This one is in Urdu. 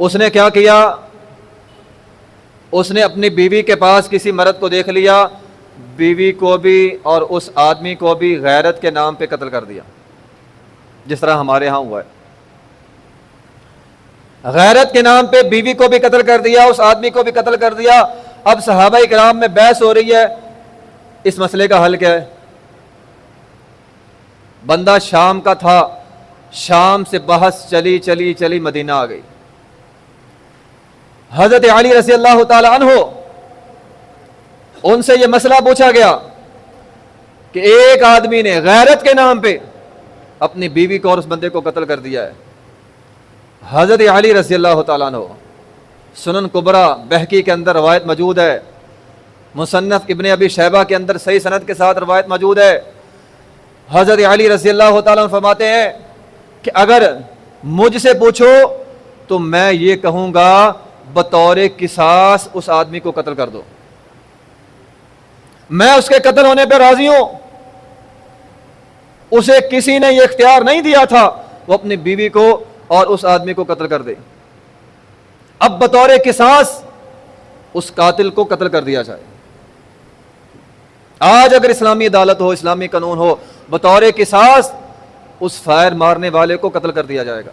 اس نے کیا کیا؟ اس نے اپنی بیوی کے پاس کسی مرد کو دیکھ لیا، بیوی کو بھی اور اس آدمی کو بھی غیرت کے نام پہ قتل کر دیا، جس طرح ہمارے ہاں ہوا ہے۔ غیرت کے نام پہ بیوی کو بھی قتل کر دیا، اس آدمی کو بھی قتل کر دیا۔ اب صحابہ کرام میں بحث ہو رہی ہے، اس مسئلے کا حل کیا ہے؟ بندہ شام کا تھا، شام سے بحث چلی چلی چلی مدینہ آ گئی۔ حضرت علی رضی اللہ تعالی عنہ، ان سے یہ مسئلہ پوچھا گیا کہ ایک آدمی نے غیرت کے نام پہ اپنی بیوی کو اور اس بندے کو قتل کر دیا ہے۔ حضرت علی رضی اللہ تعالیٰ عنہ، سنن کبریٰ بہقی کے اندر روایت موجود ہے، مصنف ابن ابی شیبہ کے اندر صحیح سند کے ساتھ روایت موجود ہے۔ حضرت علی رضی اللہ تعالیٰ عنہ فرماتے ہیں کہ اگر مجھ سے پوچھو تو میں یہ کہوں گا بطور قصاص اس آدمی کو قتل کر دو، میں اس کے قتل ہونے پہ راضی ہوں۔ اسے کسی نے یہ اختیار نہیں دیا تھا وہ اپنی بیوی کو اور اس آدمی کو قتل کر دے، اب بطور قصاص اس قاتل کو قتل کر دیا جائے۔ آج اگر اسلامی عدالت ہو، اسلامی قانون ہو، بطور قصاص اس فائر مارنے والے کو قتل کر دیا جائے گا۔